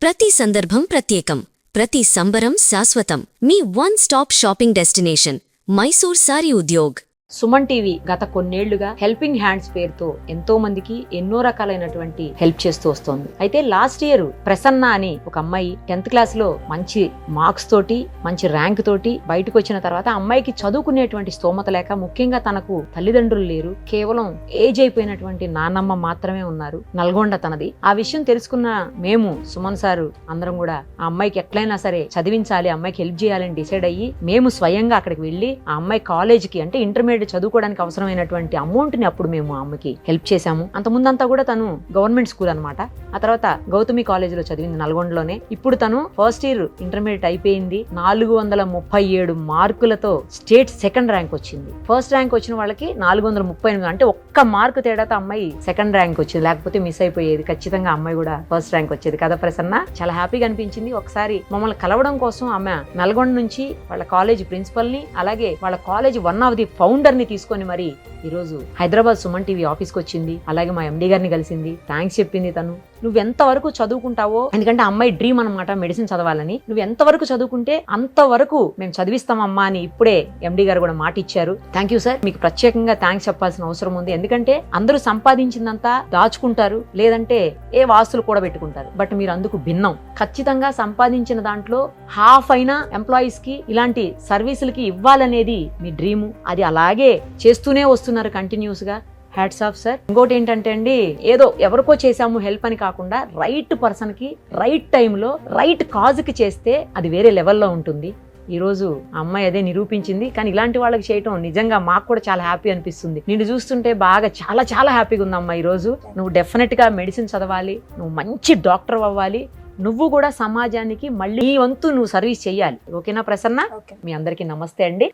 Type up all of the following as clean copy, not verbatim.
ప్రతి సందర్భం ప్రత్యేకం, ప్రతి సంబరం శాశ్వతం. మీ one stop shopping destination Mysore Saree Udyog. Suman TV గత కొన్నేళ్లుగా హెల్పింగ్ హ్యాండ్స్ పేరుతో ఎంతో మందికి ఎన్నో రకాలైనటువంటి హెల్ప్ చేస్తూ వస్తోంది. అయితే లాస్ట్ ఇయర్ ప్రసన్న అని ఒక అమ్మాయి 10th క్లాస్ లో మంచి మార్క్స్ తోటి మంచి ర్యాంక్ తోటి బయటకు వచ్చిన తర్వాత అమ్మాయికి చదువుకునేటువంటి స్తోమత లేక, ముఖ్యంగా తనకు తల్లిదండ్రులు లేరు, కేవలం ఏజ్ అయిపోయినటువంటి నాన్నమ్మ మాత్రమే ఉన్నారు. నల్గొండ తనది. ఆ విషయం తెలుసుకున్న మేము సుమన్ సారు అందరం కూడా ఆ అమ్మాయికి ఎట్లయినా సరే చదివించాలి, అమ్మాయికి హెల్ప్ చేయాలని డిసైడ్ అయ్యి మేము స్వయంగా అక్కడికి వెళ్లి ఆ అమ్మాయి కాలేజ్కి అంటే ఇంటర్మీడియట్ చదువుకోవడానికి అవసరమైనటువంటి అమౌంట్ ని అప్పుడు మేము అమ్మకి హెల్ప్ చేశాము. అంత ముందంతా కూడా తను గవర్నమెంట్ స్కూల్ అనమాట. ఆ తర్వాత గౌతమి కాలేజ్ లో చదివింది నల్గొండలోనే. ఇప్పుడు తను ఫస్ట్ ఇయర్ ఇంటర్మీడియట్ అయిపోయింది. 437 మార్కులతో స్టేట్ సెకండ్ ర్యాంక్ వచ్చింది. ఫస్ట్ ర్యాంక్ వచ్చిన వాళ్ళకి 438, అంటే ఒక్క మార్కు తేడాతో అమ్మాయి సెకండ్ ర్యాంక్ వచ్చింది. లేకపోతే మిస్ అయిపోయేది. ఖచ్చితంగా అమ్మాయి కూడా ఫస్ట్ ర్యాంక్ వచ్చేది కదా ప్రసన్న. చాలా హ్యాపీగా అనిపించింది. ఒకసారి మమ్మల్ని కలవడం కోసం ఆమె నల్గొండ నుంచి వాళ్ళ కాలేజ్ ప్రిన్సిపల్ ని, అలాగే వాళ్ళ college one of the founder ని తీసుకొని మరి ఈరోజు హైదరాబాద్ సుమన్ టీవీ ఆఫీస్కి వచ్చింది. అలాగే మా ఎండి గారిని కలిసింది. థ్యాంక్స్ చెప్పింది. తను నువ్వు ఎంతవరకు చదువుకుంటావో, ఎందుకంటే అమ్మాయి డ్రీమ్ అనమాట మెడిసిన్ చదవాలని, నువ్వు ఎంతవరకు చదువుకుంటే అంతవరకు మేము చదివిస్తామమ్మా అని ఇప్పుడే ఎండి గారు కూడా మాట ఇచ్చారు. Thank you sir. మీకు ప్రత్యేకంగా థ్యాంక్స్ చెప్పాల్సిన అవసరం ఉంది. ఎందుకంటే అందరూ సంపాదించిందంతా దాచుకుంటారు, లేదంటే ఏ వాస్తులు కూడా పెట్టుకుంటారు. బట్ మీరు అందుకు భిన్నం. ఖచ్చితంగా సంపాదించిన దాంట్లో హాఫ్ అయినా ఎంప్లాయీస్ కి ఇలాంటి సర్వీసులకి ఇవ్వాలనేది మీ డ్రీము. అది అలాగే చేస్తూనే వస్తున్నారు కంటిన్యూస్ గా. Hats off sir. ఇంకోటి ఏంటంటే అండి, ఏదో ఎవరికో చేసాము హెల్ప్ అని కాకుండా రైట్ పర్సన్ కి రైట్ టైంలో రైట్ కాజ్ కి చేస్తే అది వేరే లెవెల్లో ఉంటుంది. ఈ రోజు ఆ అమ్మాయి అదే నిరూపించింది. కానీ ఇలాంటి వాళ్ళకి చేయటం నిజంగా మాకు కూడా చాలా హ్యాపీ అనిపిస్తుంది. నిన్ను చూస్తుంటే బాగా చాలా చాలా హ్యాపీగా ఉందమ్మా. ఈ రోజు నువ్వు డెఫినెట్ గా మెడిసిన్ చదవాలి, నువ్వు మంచి డాక్టర్ అవ్వాలి, నువ్వు కూడా సమాజానికి మళ్ళీ ఈ వంతు నువ్వు సర్వీస్ చెయ్యాలి. ఓకేనా ప్రసన్న? మీ అందరికీ నమస్తే అండి.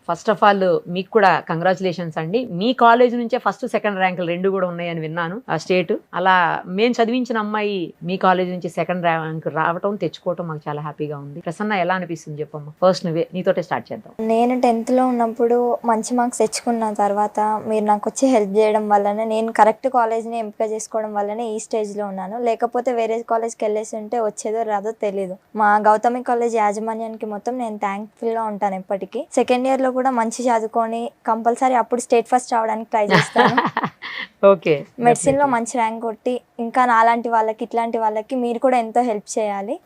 ఫస్ట్ ఆఫ్ ఆల్ మీకు కూడా కంగ్రాచులేషన్స్ అండి. మీ కాలేజ్ నుంచే ఫస్ట్ సెకండ్ ర్యాంకులు 2 కూడా ఉన్నాయని విన్నాను ఆ స్టేట్. అలా మేము చదివించిన అమ్మాయి మీ కాలేజ్ నుంచి సెకండ్ ర్యాంక్ రావటం, తెచ్చుకోవటం మాకు చాలా హ్యాపీగా ఉంది. ప్రసన్న ఎలా అనిపిస్తుంది చెప్పమ్మా? ఫస్ట్ నువ్వే, నీతోటే స్టార్ట్ చేద్దాం. నేను 10th లో ఉన్నప్పుడు మంచి మార్క్స్ తెచ్చుకున్న తర్వాత మీరు నాకు వచ్చి హెల్ప్ చేయడం వల్లనే, నేను కరెక్ట్ కాలేజ్ని ఎంపిక చేసుకోవడం వల్లనే ఈ స్టేజ్లో ఉన్నాను. లేకపోతే వేరే కాలేజ్కి వెళ్ళేసి ఉంటే వచ్చేదో రాదో తెలీదు. మా గౌతమి కాలేజ్ యాజమాన్యానికి మొత్తం నేను థ్యాంక్ఫుల్గా ఉంటాను ఎప్పటికీ. సెకండ్ ఇయర్లో కూడా మంచి చదువుకొని కంపల్సరీ అప్పుడు స్టేట్ ఫస్ట్ రావడానికి ట్రై చేస్తాను. ఓకే. మెడిసిన్ లో మంచి ర్యాంక్ కొట్టి ఇంకా నాలాంటి వాళ్ళకి, ఇట్లాంటి వాళ్ళకి మీరు కూడా ఎంతో హెల్ప్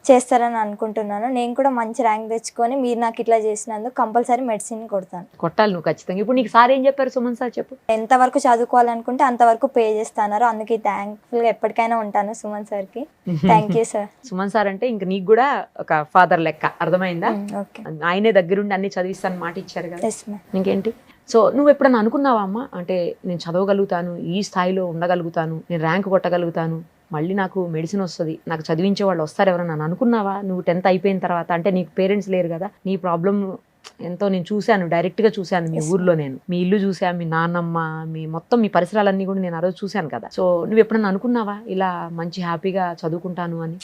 చేస్తారని అనుకుంటున్నాను. నేను కూడా మంచి ర్యాంక్ తెచ్చుకొని మీరు నాకు ఇట్లా చేసినందుకు కంపల్సరీ మెడిసిన్ కొడతాను. కొట్టాలి నువ్వు ఖచ్చితంగా. ఇప్పుడు నీకు సార్ ఏం చెప్పారు సుమన్ సార్? చెప్పు. ఎంతవరకు చదువుకోవాలనుకుంటే అంతవరకు పే చేస్తున్నారు. అందుకే థ్యాంక్ఫుల్ గా ఎప్పటికైనా ఉంటాను సుమన్ సార్ కి. Thank you sir. Suman sir అంటే ఇంక నీకు కూడా ఒక ఫాదర్ లెక్క, అర్థమైందా? ఆయనే దగ్గరుండి అన్ని చదివిస్తాను మాట ఇచ్చారు కదా. ఇంకేంటి? సో నువ్వు ఎప్పుడన్నా అనుకున్నావా అమ్మ, అంటే నేను చదవగలుగుతాను, ఈ స్థాయిలో ఉండగలుగుతాను, నేను ర్యాంక్ కొట్టగలుగుతాను, మళ్ళీ నాకు మెడిసిన్ వస్తుంది, నాకు చదివించే వాళ్ళు వస్తారు ఎవరన్నా అనుకున్నావా? నువ్వు 10th అయిపోయిన తర్వాత, అంటే నీకు పేరెంట్స్ లేరు కదా, నీ ప్రాబ్లం ఎంతో నేను చూశాను, డైరెక్ట్గా చూశాను మీ ఊర్లో. నేను మీ ఇల్లు చూశాను, మీ నాన్నమ్మ, మీ మొత్తం మీ పరిసరాలన్నీ కూడా నేను ఆ రోజు చూశాను కదా. సో నువ్వు ఎప్పుడన్నా అనుకున్నావా ఇలా మంచి హ్యాపీగా చదువుకుంటాను అని?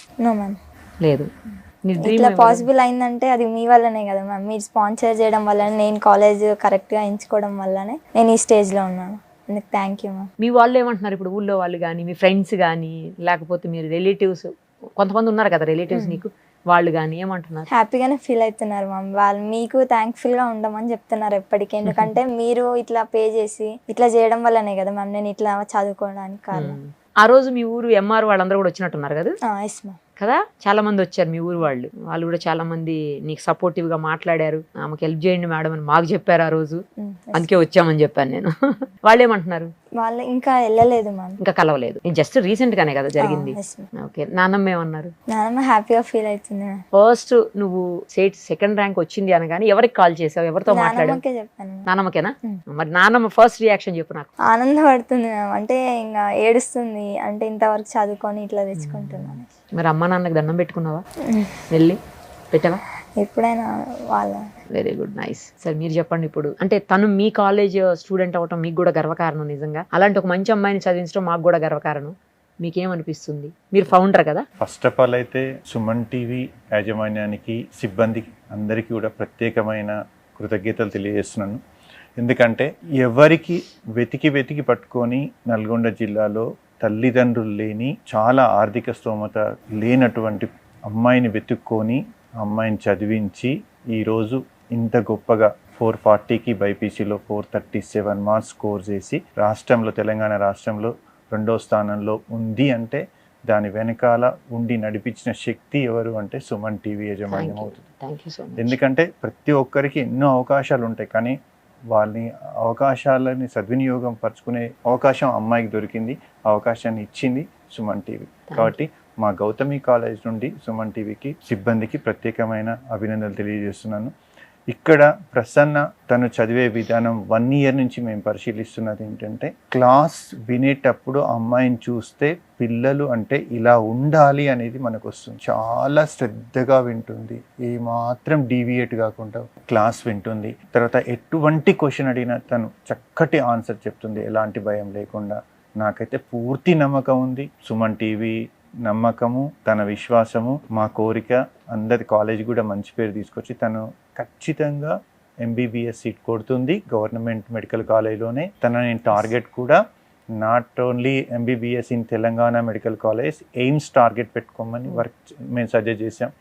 లేదు. ఇట్లా పాసిబుల్ అయిందంటే అది మీ వల్లనే కదా మ్యామ్. మీరు స్పాన్సర్ చేయడం వల్లనే, నేను కాలేజ్ కరెక్ట్గా ఎంచుకోవడం వల్లనే నేను ఈ స్టేజ్లో ఉన్నాను. అందుకు థ్యాంక్ యూ మ్యామ్. మీ వాళ్ళు ఏమంటున్నారు ఇప్పుడు? ఊళ్ళో వాళ్ళు కానీ, మీ ఫ్రెండ్స్ కానీ, లేకపోతే మీరు రిలేటివ్స్, కొంతమంది ఉన్నారు కదా రిలేటివ్స్ నీకు, వాళ్ళు కానీ ఏమంటున్నారు? హ్యాపీగానే ఫీల్ అవుతున్నారు మ్యామ్. వాళ్ళు మీకు థ్యాంక్ఫుల్గా ఉండమని చెప్తున్నారు ఎప్పటికీ. ఎందుకంటే మీరు ఇట్లా పే చేసి ఇట్లా చేయడం వల్లనే కదా మ్యామ్ నేను ఇట్లా చదువుకోవడానికి కారణం. ఆ రోజు మీ ఊరు ఎంఆర్ వాళ్ళందరూ కూడా వచ్చినట్టున్నారు కదా? Yes ma'am. కదా, చాలా మంది వచ్చారు మీ ఊరు వాళ్ళు. వాళ్ళు కూడా చాలా మంది నీకు సపోర్టివ్ గా మాట్లాడారు. ఆమెకు హెల్ప్ చేయండి మేడం అని మాకు చెప్పారు ఆ రోజు. అందుకే వచ్చామని చెప్పాను నేను. వాళ్ళు ఏమంటున్నారు? వాళ్ళు ఇంకా వెళ్ళలేదు మ్యామ్, ఇంకా కలవలేదు. నేను జస్ట్ రీసెంట్ గానే కదా జరిగింది. ఓకే. నాన్నమ్మ ఏమన్నారు? నాన్నమ్మ హ్యాపీగా ఫీల్ అవుతుంది. ఫస్ట్ నువ్వు సెకండ్ ర్యాంక్ వచ్చింది అనగానే ఎవరికి కాల్ చేసావు, ఎవరితో మాట్లాడావు? చెప్పాను. నాన్నమ్మకేనా? మరి నాన్నమ్మ ఫస్ట్ రియాక్షన్ చెప్పు నాకు. ఆనందపడుతుంది మ్యామ్, అంటే ఇంకా ఏడుస్తుంది, అంటే ఇంతవరకు చదువుకొని ఇట్లా తెచ్చుకుంటున్నాను. మరి అమ్మ నాన్నకి దండం పెట్టుకున్నావా? వెళ్ళి పెట్టావా? ఎప్పుడైనా వాళ్ళ. Very good, nice. సరే మీరు చెప్పండి ఇప్పుడు, అంటే తను మీ కాలేజ్ స్టూడెంట్ అవ్వటం మీకు కూడా గర్వకారణం నిజంగా. అలాంటి ఒక మంచి అమ్మాయిని చదివించడం మాకు కూడా గర్వకారణం. మీకేమనిపిస్తుంది? మీరు ఫౌండర్ కదా. ఫస్ట్ ఆఫ్ ఆల్ అయితే సుమన్ టీవీ యాజమాన్యానికి, సిబ్బందికి అందరికీ కూడా ప్రత్యేకమైన కృతజ్ఞతలు తెలియజేస్తున్నాను. ఎందుకంటే ఎవరికి వెతికి పట్టుకొని నల్గొండ జిల్లాలో తల్లిదండ్రులు లేని, చాలా ఆర్థిక స్తోమత లేనటువంటి అమ్మాయిని వెతుక్కొని అమ్మాయిని చదివించి ఈరోజు ఇంత గొప్పగా 440కి బైపీసీలో 437 మార్క్స్ స్కోర్ చేసి రాష్ట్రంలో, తెలంగాణ రాష్ట్రంలో 2వ స్థానంలో ఉంది అంటే దాని వెనకాల ఉండి నడిపించిన శక్తి ఎవరు అంటే సుమన్ టీవీ యాజమాన్యం అవుతుంది. Thank you so much. ఎందుకంటే ప్రతి ఒక్కరికి ఎన్నో అవకాశాలు ఉంటాయి, కానీ వాళ్ళని అవకాశాలని సద్వినియోగం పరుచుకునే అవకాశం అమ్మాయికి దొరికింది. అవకాశాన్ని ఇచ్చింది సుమన్ టీవీ. కాబట్టి మా గౌతమి కాలేజ్ నుండి సుమన్ టీవీకి సిబ్బందికి ప్రత్యేకమైన అభినందనలు తెలియజేస్తున్నాను. ఇక్కడ ప్రసన్న తను చదివే విధానం 1 ఇయర్ నుంచి మేము పరిశీలిస్తున్నది ఏంటంటే, క్లాస్ వినేటప్పుడు అమ్మాయిని చూస్తే పిల్లలు అంటే ఇలా ఉండాలి అనేది మనకు వస్తుంది. చాలా శ్రద్ధగా వింటుంది, ఏమాత్రం డీవియేట్ కాకుండా క్లాస్ వింటుంది. తర్వాత ఎటువంటి క్వశ్చన్ అడిగినా తను చక్కటి ఆన్సర్ చెప్తుంది, ఎలాంటి భయం లేకుండా. నాకైతే పూర్తి నమ్మకం ఉంది. సుమన్ టీవీ నమ్మకము, తన విశ్వాసము, మా కోరిక అందరి కాలేజ్ కూడా మంచి పేరు తీసుకొచ్చి తను ఖచ్చితంగా ఎంబీబీఎస్ సీట్ కొడుతుంది గవర్నమెంట్ మెడికల్ కాలేజ్లోనే. నేను టార్గెట్ కూడా not only MBBS in Telangana medical college, AIIMS target పెట్టుకోమని మేము సజెస్ట్ చేసాం.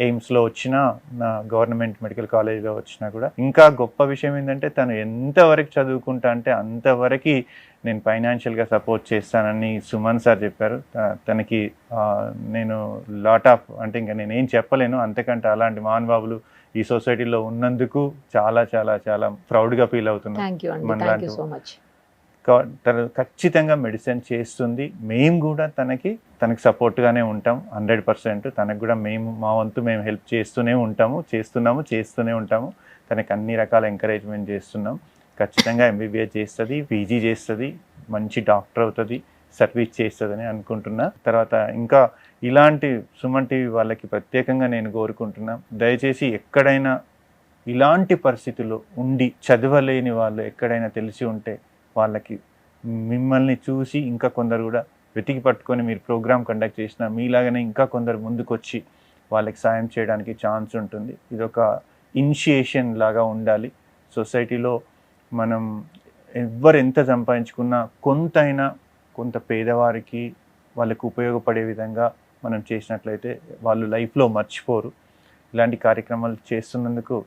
ఎయిమ్స్లో వచ్చినా, నా గవర్నమెంట్ మెడికల్ కాలేజ్లో వచ్చినా కూడా. ఇంకా గొప్ప విషయం ఏంటంటే తను ఎంతవరకు చదువుకుంటా అంటే అంతవరకు నేను ఫైనాన్షియల్గా సపోర్ట్ చేస్తానని సుమన్ సార్ చెప్పారు. తనకి నేను లాట్ ఆఫ్ అంటే ఇంకా నేనేం చెప్పలేను, అంతకంటే అలాంటి మహానుభావులు ఈ సొసైటీలో ఉన్నందుకు చాలా చాలా చాలా ప్రౌడ్గా ఫీల్ అవుతున్నాను. థ్యాంక్ యూ అండి, థ్యాంక్ యూ సో మచ్. తను ఖచ్చితంగా మెడిసిన్ చేస్తుంది. మేము కూడా తనకి సపోర్ట్గానే ఉంటాం 100%. తనకు కూడా మా వంతు మేము హెల్ప్ చేస్తూనే ఉంటాము. తనకి అన్ని రకాల ఎంకరేజ్మెంట్ చేస్తున్నాం. ఖచ్చితంగా ఎంబీబీఎస్ చేస్తుంది, పీజీ చేస్తుంది, మంచి డాక్టర్ అవుతుంది, సర్వీస్ చేస్తుందని అనుకుంటున్నా. తర్వాత ఇంకా ఇలాంటి సుమన్ టీవీ వాళ్ళకి ప్రత్యేకంగా నేను కోరుకుంటున్నా, దయచేసి ఎక్కడైనా ఇలాంటి పరిస్థితుల్లో ఉండి చదవలేని వాళ్ళు ఎక్కడైనా తెలిసి ఉంటే వాళ్ళకి మిమ్మల్ని చూసి ఇంకా కొందరు కూడా వెతికి పట్టుకొని మీరు ప్రోగ్రామ్ కండక్ట్ చేసిన మీలాగానే ఇంకా కొందరు ముందుకొచ్చి వాళ్ళకి సాయం చేయడానికి ఛాన్స్ ఉంటుంది. ఇదొక ఇనిషియేషన్ లాగా ఉండాలి. సొసైటీలో మనం ఎవ్వరు ఎంత సంపాదించుకున్నా కొంత పేదవారికి వాళ్ళకు ఉపయోగపడే విధంగా మనం చేసినట్లయితే వాళ్ళు లైఫ్లో మర్చిపోరు. ఇలాంటి కార్యక్రమాలు చేస్తున్నందుకు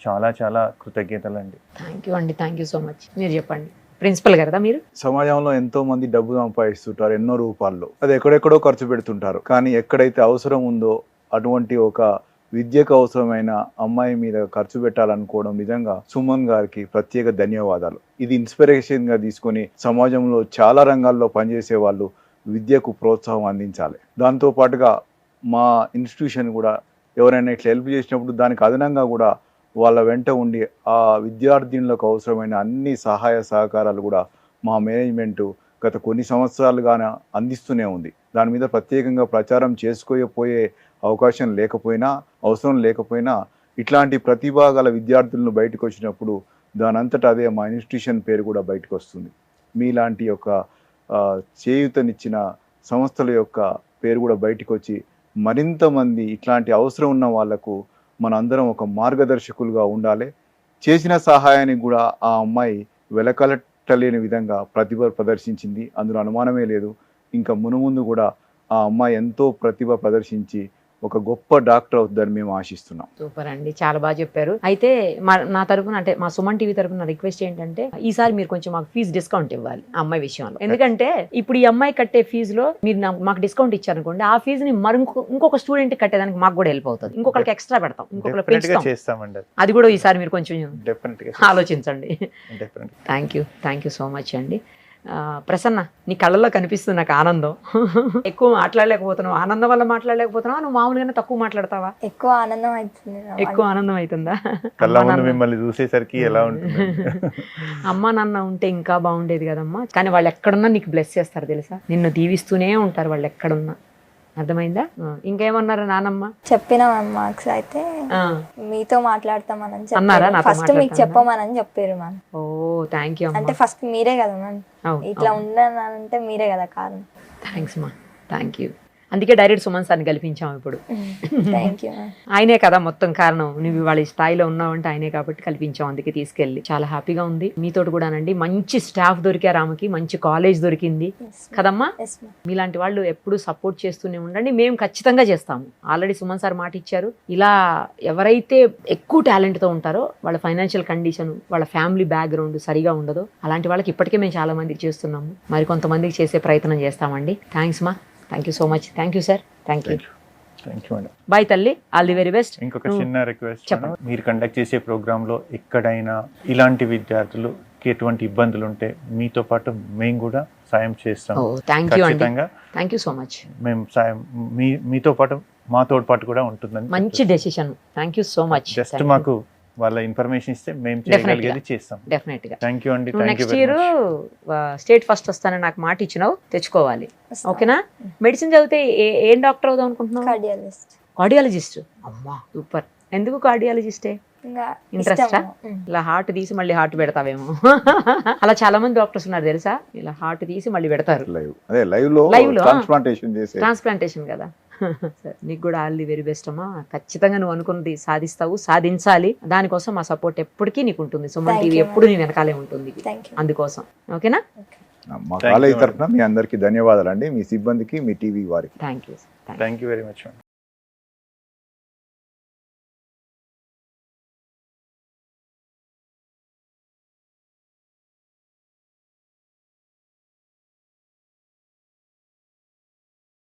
చాలా చాలా కృతజ్ఞతలండి. థ్యాంక్ యూ అండి, థ్యాంక్ యూ సో మచ్. మీరు చెప్పండి, ప్రిన్సిపల్ గారు మీరు. సమాజంలో ఎంతో మంది డబ్బు సంపాదిస్తుంటారు ఎన్నో రూపాల్లో, అది ఎక్కడెక్కడో ఖర్చు పెడుతుంటారు. కానీ ఎక్కడైతే అవసరం ఉందో అటువంటి ఒక విద్యకు అవసరమైన అమ్మాయి మీద ఖర్చు పెట్టాలనుకోవడం నిజంగా సుమన్ గారికి ప్రత్యేక ధన్యవాదాలు. ఇది ఇన్స్పిరేషన్గా తీసుకొని సమాజంలో చాలా రంగాల్లో పనిచేసే వాళ్ళు విద్యకు ప్రోత్సాహం అందించాలి. దాంతోపాటుగా మా ఇన్స్టిట్యూషన్ కూడా ఎవరైనా ఇట్లా హెల్ప్ చేసినప్పుడు దానికి అదనంగా కూడా వాళ్ళ వెంట ఉండి ఆ విద్యార్థినులకు అవసరమైన అన్ని సహాయ సహకారాలు కూడా మా మేనేజ్మెంటు గత కొన్ని సంవత్సరాలుగానే అందిస్తూనే ఉంది. దాని మీద ప్రత్యేకంగా ప్రచారం చేసుకోపోయే అవకాశం లేకపోయినా, అవసరం లేకపోయినా, ఇట్లాంటి ప్రతిభా గల విద్యార్థులను బయటకు వచ్చినప్పుడు దానంతటా అదే మా ఇన్స్టిట్యూషన్ పేరు కూడా బయటకు వస్తుంది. మీలాంటి యొక్క చేయూతనిచ్చిన సంస్థల యొక్క పేరు కూడా బయటకు వచ్చి మరింత మంది ఇట్లాంటి అవసరం ఉన్న వాళ్లకు మనందరం ఒక మార్గదర్శకులుగా ఉండాలి. చేసిన సహాయానికి కూడా ఆ అమ్మాయి వెలకలట్టలేని విధంగా ప్రతిభ ప్రదర్శించింది, అందులో అనుమానమే లేదు. ఇంకా మునుముందు కూడా ఆ అమ్మాయి ఎంతో ప్రతిభ ప్రదర్శించి ఒక గొప్ప డాక్టర్ అవుతుందని మేము ఆశిస్తున్నాం. సూపర్ అండి, చాలా బాగా చెప్పారు. అయితే నా తరపున అంటే మా సుమన్ టీవీ తరపున రిక్వెస్ట్ ఏంటంటే ఈసారి మీరు కొంచెం మాకు ఫీజు డిస్కౌంట్ ఇవ్వాలి ఆ అమ్మాయి విషయంలో. ఎందుకంటే ఇప్పుడు ఈ అమ్మాయి కట్టే ఫీజులో మీరు మాకు డిస్కౌంట్ ఇచ్చారనుకోండి, ఆ ఫీజుని ఇంకొక స్టూడెంట్ కట్టేదానికి మాకు కూడా హెల్ప్ అవుతుంది. ఇంకొకరికి ఎక్స్ట్రా పెడతాం, ఇంకొకరు పెంచుతాం. అది కూడా ఈసారి మీరు కొంచెం ఆలోచించండి. థ్యాంక్ యూ సో మచ్ అండి. ప్రసన్న, నీ కళ్ళల్లో కనిపిస్తుంది నాకు ఆనందం. ఎక్కువ మాట్లాడలేకపోతున్నావు, ఆనందం వల్ల మాట్లాడలేకపోతున్నావా, నువ్వు మామూలుగానే తక్కువ మాట్లాడతావా? ఎక్కువ ఆనందం అవుతుంది. ఎక్కువ ఆనందం అవుతుందా? మిమ్మల్ని చూసేసరికి ఎలా ఉంటుంది? అమ్మ నాన్న ఉంటే ఇంకా బాగుండేది కదమ్మా. కానీ వాళ్ళు ఎక్కడున్నా నీకు బ్లెస్ చేస్తారు తెలుసా, నిన్ను దీవిస్తూనే ఉంటారు వాళ్ళు ఎక్కడున్నా. అర్థమైందా? ఇంకేమన్నారు నానమ్మ? చెప్పిన మార్క్స్ అయితే మీతో మాట్లాడతామని అన్నారా? ఫస్ట్ మీకు చెప్పమని చెప్పారు మ్యామ్. Oh thank you. అంటే ఫస్ట్ మీరే కదా మ్యామ్ ఇట్లా ఉండాలంటే మీరే కదా కారణం. థ్యాంక్స్ మా, థ్యాంక్ యూ. అందుకే డైరెక్ట్ సుమన్ సార్ని కల్పించాం ఇప్పుడు. Thank you ma'am. ఆయనే కదా మొత్తం కారణం, నువ్వు ఇవాళ ఈ స్థాయిలో ఉన్నావంటే ఆయనే కాబట్టి కల్పించాం, అందుకే తీసుకెళ్ళి. చాలా హ్యాపీగా ఉంది మీతోటి కూడానండి. మంచి స్టాఫ్ దొరికారు ఆమెకి, మంచి కాలేజ్ దొరికింది కదమ్మా. Yes ma'am. మీలాంటి వాళ్ళు ఎప్పుడు సపోర్ట్ చేస్తూనే ఉండండి, మేము ఖచ్చితంగా చేస్తాము. ఆల్రెడీ సుమన్ సార్ మాట ఇచ్చారు. ఇలా ఎవరైతే ఎక్కువ టాలెంట్తో ఉంటారో, వాళ్ళ ఫైనాన్షియల్ కండిషన్, వాళ్ళ ఫ్యామిలీ బ్యాక్గ్రౌండ్ సరిగా ఉండదో అలాంటి వాళ్ళకి ఇప్పటికే మేము చాలా మందికి చేస్తున్నాము, మరి కొంతమందికి చేసే ప్రయత్నం చేస్తామండి. థ్యాంక్స్ మా, thank you so much. Thank you sir, thank you. Thank you madam. Bye తల్లి, ఆల్ ది వెరీ బెస్ట్. ఇంకొక చిన్న రిక్వెస్ట్, చెప్పండి. మీరు కండక్ట్ చేసే ప్రోగ్రాంలో ఎక్కడైనా ఇలాంటి విద్యార్థులకి ఎటువంటి ఇబ్బందులు ఉంటే మీతో పాటు మేము కూడా సాయం చేస్తాం. థ్యాంక్ యూ అండి, ఖచ్చితంగా థ్యాంక్ యూ సో మచ్. మేము సాయం మీతో పాటు మా తోడ్పాటు కూడా ఉంటుందని మంచి decision, thank you so much. Just మాకు వాళ్ళ ఇన్ఫర్మేషన్ ఇస్తే మేము చేయగలిగేది చేస్తాం. డెఫినెట్ గా. థ్యాంక్ యూ అండి. Thank you next very year much. State first వస్తానని నాకు మాట ఇచ్చినావు, తెచ్చుకోవాలి. ఓకేనా? మెడిసిన్ చదివితే ఏం డాక్టర్ అవుదాం అనుకుంటున్నావు? కార్డియాలజిస్ట్. కార్డియాలజిస్ట్. అమ్మా సూపర్. ఎందుకు కార్డియాలజిస్టే? ఇంకా ఇంట్రెస్టా? ఇష్టము. ఇలా హార్ట్ తీసి మళ్ళీ హార్ట్ పెడతావేమో. అలా చాలా మంది డాక్టర్స్ ఉన్నారు తెలుసా, ఇలా హార్ట్ తీసి మళ్ళీ పెడతారు. లైవ్ అదే లైవ్ లో Live లో, ట్రాన్స్ప్లాంటేషన్ చేసే ట్రాన్స్ప్లాంటేషన్ కదా. సరే, నీకు కూడా ఆల్ ది వెరీ బెస్ట్ అమ్మా. ఖచ్చితంగా నువ్వు అనుకున్నది సాధిస్తావు, సాధించాలి. దానికోసం మా సపోర్ట్ ఎప్పటికీ నీకు ఉంటుంది. సుమన్ Thank టీవీ you, ఎప్పుడు నీ వెనకాలే ఉంటుంది థ్యాంక్ యూ. అందుకోసం. ఓకేనా? మా Thank కాలేజ్ you, తరఫున మీ అందరికీ ధన్యవాదాలండి, మీ సిబ్బందికి, మీ టీవీ వారికి. Thank you. Thank you very much.